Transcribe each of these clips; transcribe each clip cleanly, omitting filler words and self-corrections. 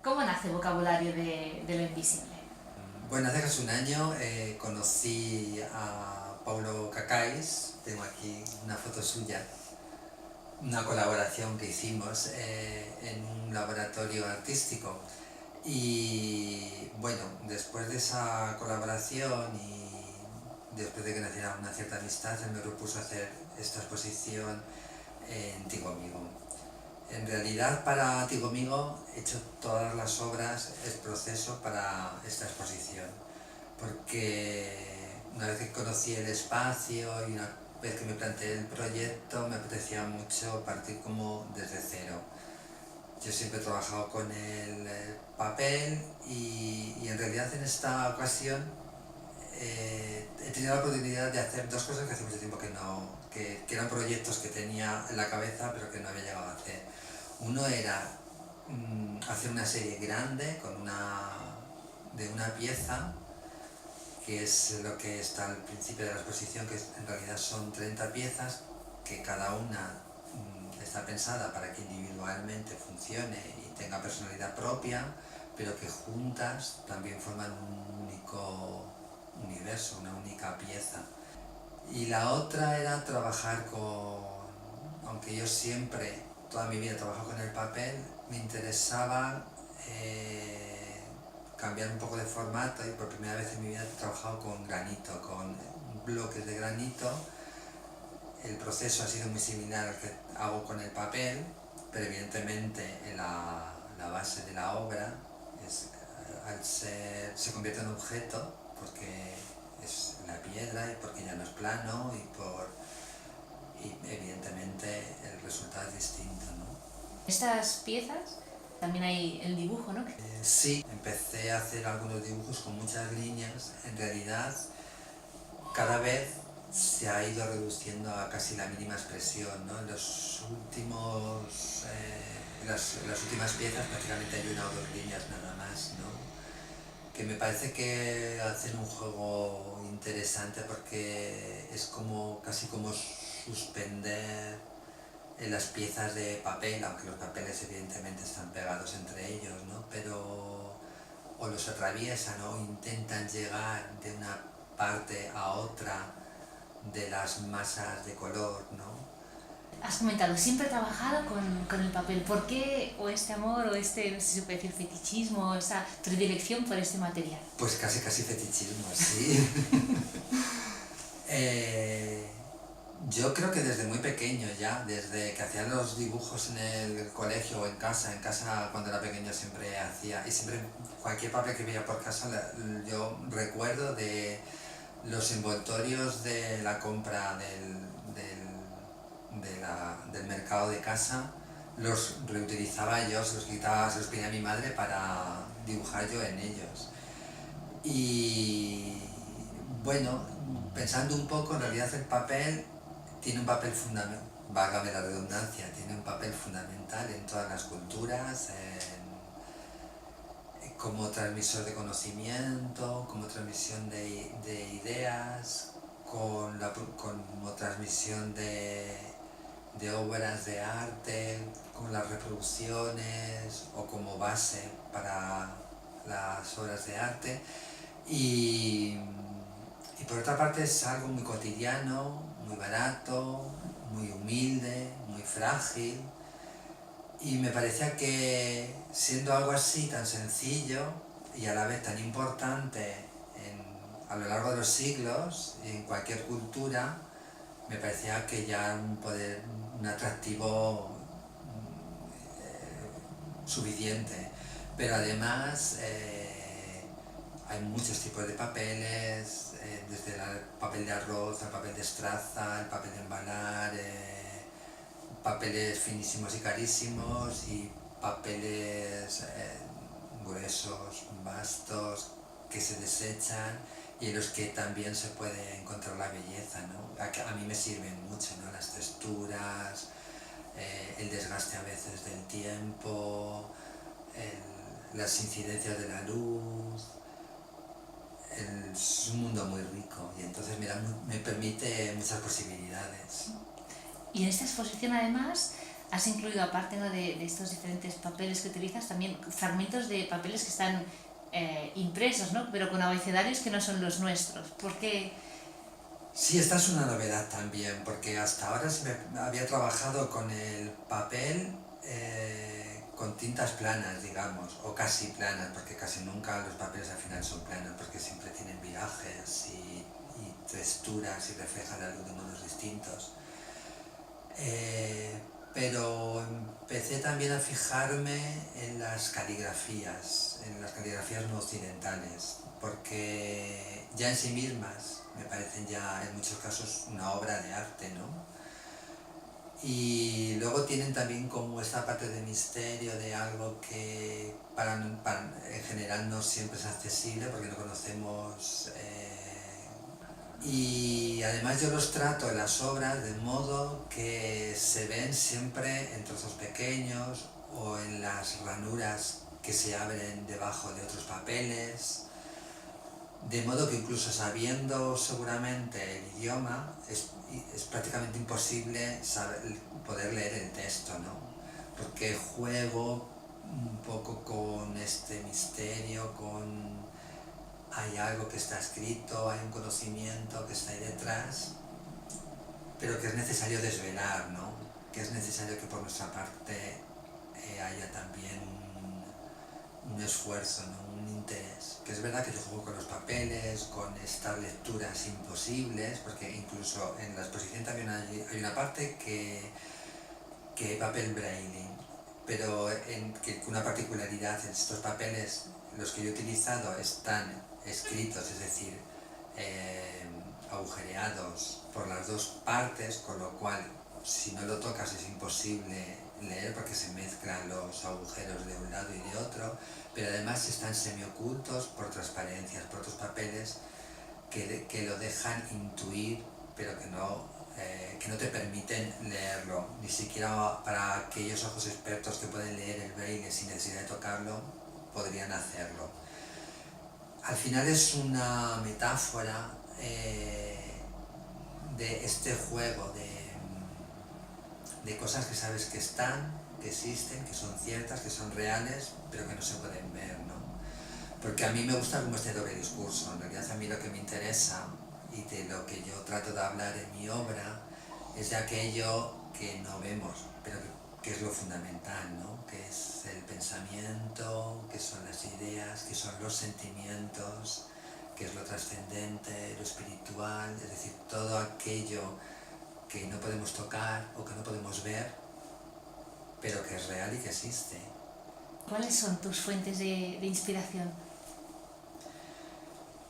¿Cómo nace Vocabulario de lo Invisible? Bueno, hace casi un año conocí a Paulo Cacáis, tengo aquí una foto suya, una colaboración que hicimos en un laboratorio artístico. Y bueno, después de esa colaboración y después de que naciera una cierta amistad, él me propuso hacer esta exposición en Tigomigo. En realidad, para Tigomigo he hecho todas las obras, el proceso para esta exposición, porque una vez que conocí el espacio y una vez que me planteé el proyecto, me apetecía mucho partir como desde cero. Yo siempre he trabajado con el papel y en realidad en esta ocasión he tenido la oportunidad de hacer dos cosas que hace mucho tiempo que no, que eran proyectos que tenía en la cabeza pero que no había llegado a hacer. Uno era hacer una serie grande de una pieza, que es lo que está al principio de la exposición, que en realidad son 30 piezas, que cada una está pensada para que individualmente funcione y tenga personalidad propia, pero que juntas también forman un único universo, una única pieza. Y la otra era trabajar aunque yo siempre, toda mi vida he trabajado con el papel, me interesaba cambiar un poco de formato y por primera vez en mi vida he trabajado con granito, con bloques de granito. El proceso ha sido muy similar al que hago con el papel, pero evidentemente la base de la obra se convierte en objeto porque es la piedra y porque ya no es plano y evidentemente el resultado es distinto, ¿no? Estas piezas, también hay el dibujo, ¿no? Sí, empecé a hacer algunos dibujos con muchas líneas. En realidad, cada vez se ha ido reduciendo a casi la mínima expresión, ¿no? En las últimas piezas prácticamente hay una o dos líneas nada más, ¿no? Que me parece que hacen un juego interesante porque es como casi como suspender en las piezas de papel, aunque los papeles evidentemente están pegados entre ellos, ¿no? Pero o los atraviesan o intentan llegar de una parte a otra de las masas de color, ¿no? Has comentado, siempre he trabajado con el papel. ¿Por qué o este amor o este, no sé si se puede decir fetichismo, esa predilección por este material? Pues casi fetichismo, sí. eh, yo creo que desde muy pequeño ya, desde que hacía los dibujos en el colegio o en casa cuando era pequeño siempre hacía, y siempre cualquier papel que veía por casa, yo recuerdo de los envoltorios de la compra del mercado de casa, los reutilizaba yo, se los quitaba, se los pedía a mi madre para dibujar yo en ellos. Y bueno, pensando un poco, en realidad el papel tiene un papel fundamental, válgame la redundancia, tiene un papel fundamental en todas las culturas, como transmisor de conocimiento, como transmisión de ideas, como transmisión de obras de arte, como las reproducciones o como base para las obras de arte. Y, y por otra parte es algo muy cotidiano, muy barato, muy humilde, muy frágil. Y me parecía que siendo algo así tan sencillo y a la vez tan importante a lo largo de los siglos y en cualquier cultura, me parecía que ya un atractivo suficiente. Pero además hay muchos tipos de papeles, desde el papel de arroz al papel de estraza, el papel de embalar, papeles finísimos y carísimos y papeles gruesos, vastos, que se desechan y en los que también se puede encontrar la belleza, ¿no? A mí me sirven mucho, ¿no? Las texturas, el desgaste a veces del tiempo, las incidencias de la luz. Es un mundo muy rico y entonces me permite muchas posibilidades. Y en esta exposición además has incluido, aparte, ¿no?, de estos diferentes papeles que utilizas, también fragmentos de papeles que están impresos, ¿no?, pero con abecedarios que no son los nuestros. ¿Por qué? Sí, esta es una novedad también, porque hasta ahora había trabajado con el papel con tintas planas, digamos, o casi planas, porque casi nunca los papeles al final son planos, porque siempre tienen virajes y texturas y reflejan la luz de modos distintos. Pero empecé también a fijarme en las caligrafías no occidentales, porque ya en sí mismas me parecen ya en muchos casos una obra de arte, ¿no? Y luego tienen también como esta parte de misterio, de algo que en general no siempre es accesible porque no conocemos. Y además yo los trato en las obras de modo que se ven siempre en trozos pequeños o en las ranuras que se abren debajo de otros papeles, de modo que incluso sabiendo seguramente el idioma es prácticamente imposible poder leer el texto, ¿no? Porque juego un poco con este misterio, hay algo que está escrito, hay un conocimiento que está ahí detrás, pero que es necesario desvelar, ¿no? Que es necesario que por nuestra parte haya también un esfuerzo, ¿no? Un interés. Que es verdad que yo juego con los papeles, con estas lecturas imposibles, porque incluso en la exposición también hay una parte que hay papel braille, pero que una particularidad en estos papeles, los que yo he utilizado, están escritos, es decir, agujereados por las dos partes, con lo cual si no lo tocas es imposible leer porque se mezclan los agujeros de un lado y de otro, pero además están semiocultos por transparencias, por otros papeles que lo dejan intuir, pero que no te permiten leerlo, ni siquiera para aquellos ojos expertos que pueden leer el braille sin necesidad de tocarlo, podrían hacerlo. Al final es una metáfora de este juego de cosas que sabes que están, que existen, que son ciertas, que son reales, pero que no se pueden ver, ¿no? Porque a mí me gusta como este doble discurso. En realidad a mí lo que me interesa y de lo que yo trato de hablar en mi obra es de aquello que no vemos, pero que es lo fundamental, ¿no? Que es el pensamiento, que son las ideas, que son los sentimientos, que es lo trascendente, lo espiritual, es decir, todo aquello que no podemos tocar o que no podemos ver, pero que es real y que existe. ¿Cuáles son tus fuentes de inspiración?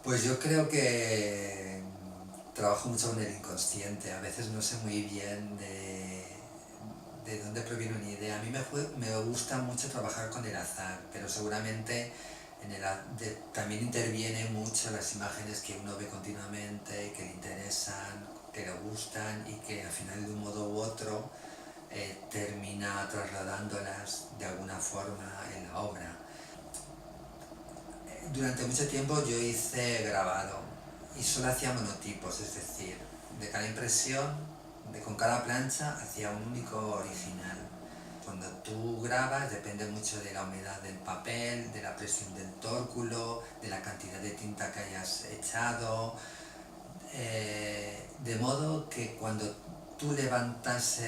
Pues yo creo que trabajo mucho con el inconsciente. A veces no sé muy bien de dónde proviene una idea. A mí me gusta mucho trabajar con el azar, pero seguramente también interviene mucho las imágenes que uno ve continuamente, que le interesan, que le gustan y que al final de un modo u otro termina trasladándolas de alguna forma en la obra. Durante mucho tiempo yo hice grabado y solo hacía monotipos, es decir, de cada impresión, con cada plancha, hacía un único original. Cuando tú grabas depende mucho de la humedad del papel, de la presión del tórculo, de la cantidad de tinta que hayas echado, de modo que cuando tú levantas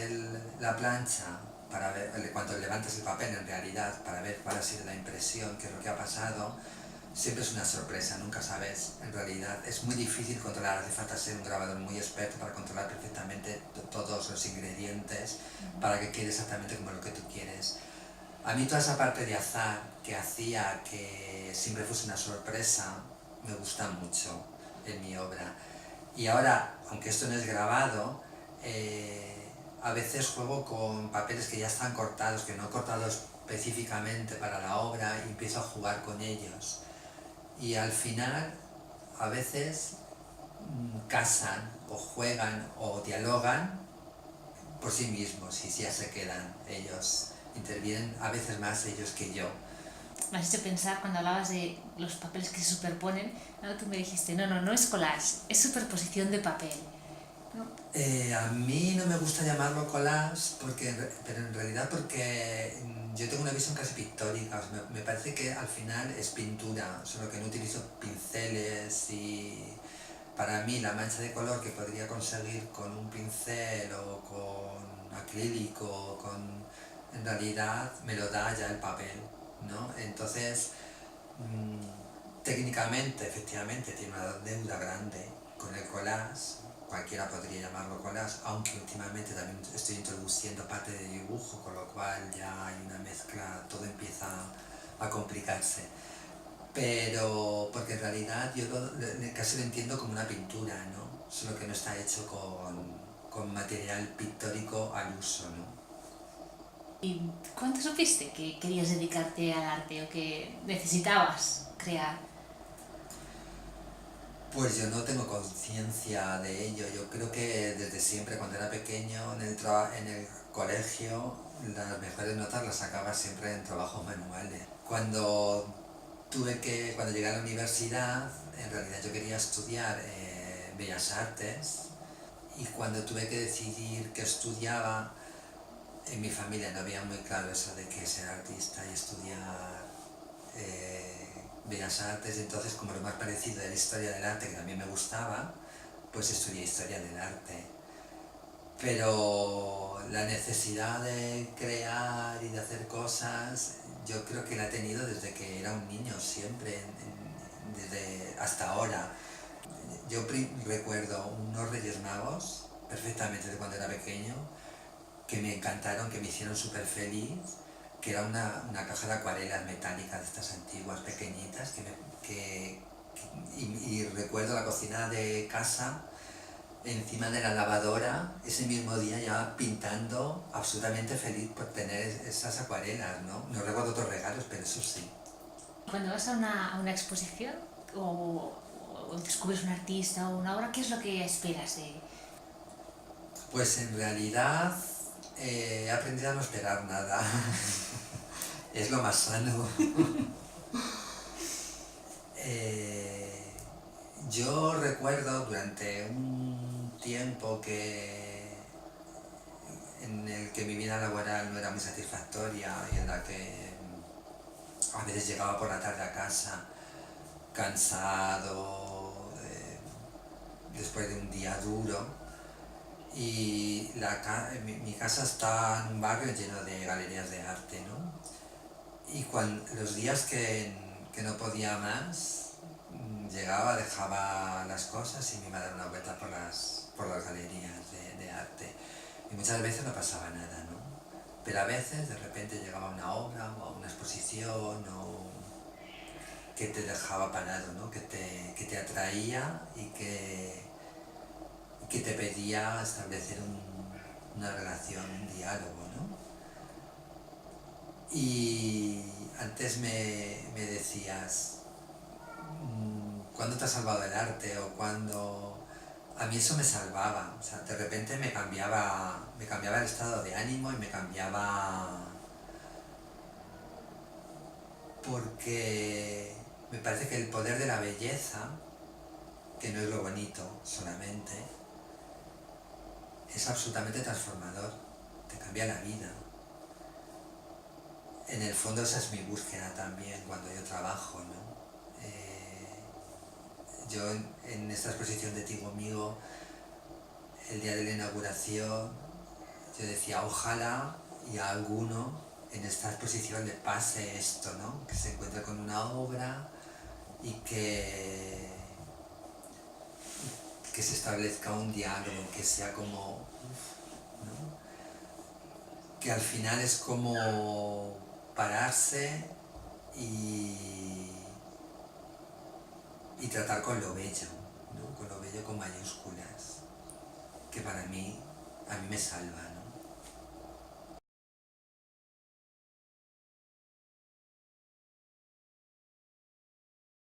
la plancha, para ver, cuando levantas el papel en realidad, para ver cuál ha sido la impresión, qué es lo que ha pasado, siempre es una sorpresa, nunca sabes. En realidad es muy difícil controlar, hace falta ser un grabador muy experto para controlar perfectamente todos los ingredientes para que quede exactamente como lo que tú quieres. A mí toda esa parte de azar que hacía que siempre fuese una sorpresa me gusta mucho en mi obra. Y ahora, aunque esto no es grabado, a veces juego con papeles que ya están cortados, que no he cortado específicamente para la obra, y empiezo a jugar con ellos. Y al final, a veces casan o juegan o dialogan por sí mismos y ya se quedan ellos, intervienen a veces más ellos que yo. Me has hecho pensar cuando hablabas de los papeles que se superponen, ¿no? Tú me dijiste, no es collage, es superposición de papel. ¿no? A mí no me gusta llamarlo collage, pero en realidad porque yo tengo una visión casi pictórica. O sea, me parece que al final es pintura, solo que no utilizo pinceles y para mí la mancha de color que podría conseguir con un pincel o con acrílico, en realidad me lo da ya el papel, ¿no? Entonces, técnicamente, efectivamente, tiene una deuda grande con el collage. Cualquiera podría llamarlo collage, aunque últimamente también estoy introduciendo parte de dibujo, con lo cual ya hay una mezcla, todo empieza a complicarse. Pero porque en realidad yo casi lo entiendo como una pintura, ¿no? Solo que no está hecho con material pictórico al uso, ¿no? ¿Y cuándo supiste que querías dedicarte al arte o que necesitabas crear? Pues yo no tengo conciencia de ello. Yo creo que desde siempre, cuando era pequeño, en el colegio, las mejores notas las sacaba siempre en trabajos manuales. Cuando llegué a la universidad, en realidad yo quería estudiar Bellas Artes, y cuando tuve que decidir qué estudiaba, en mi familia no había muy claro eso de que ser artista y estudiar Bellas Artes. Entonces, como lo más parecido era la historia del arte, que también me gustaba, pues estudié historia del arte. Pero la necesidad de crear y de hacer cosas, yo creo que la he tenido desde que era un niño, siempre, desde hasta ahora. Yo recuerdo unos Reyes Magos, perfectamente de cuando era pequeño, que me encantaron, que me hicieron súper feliz, que era una caja de acuarelas metálicas de estas antiguas, pequeñitas, y recuerdo la cocina de casa, encima de la lavadora, ese mismo día ya pintando, absolutamente feliz por tener esas acuarelas, ¿no? No recuerdo otros regalos, pero eso sí. Cuando vas a una exposición o descubres un artista o una obra, ¿qué es lo que esperas de...? Pues en realidad he aprendido a no esperar nada. Es lo más sano. Yo recuerdo durante un tiempo en el que mi vida laboral no era muy satisfactoria y en la que a veces llegaba por la tarde a casa cansado, después de un día duro, y mi casa está en un barrio lleno de galerías de arte, ¿no? Y los días que no podía más, llegaba, dejaba las cosas y me iba a dar una vuelta por las galerías de arte. Y muchas veces no pasaba nada, ¿no? Pero a veces de repente llegaba una obra o una exposición que te dejaba parado, ¿no? Que te atraía y que te pedía establecer una relación, un diálogo, ¿no? Y antes me decías, ¿cuándo te ha salvado el arte? O cuándo... A mí eso me salvaba, o sea, de repente me cambiaba el estado de ánimo y me cambiaba... Porque me parece que el poder de la belleza, que no es lo bonito solamente, es absolutamente transformador, te cambia la vida. En el fondo esa es mi búsqueda también cuando yo trabajo, ¿no? Yo en esta exposición de Ti conmigo, el día de la inauguración, yo decía, ojalá y a alguno en esta exposición le pase esto, ¿no? Que se encuentre con una obra y que se establezca un diálogo, que sea como, ¿no? Que al final es como pararse y tratar con lo bello, ¿no? Con lo bello con mayúsculas, que para mí, a mí me salva, ¿no?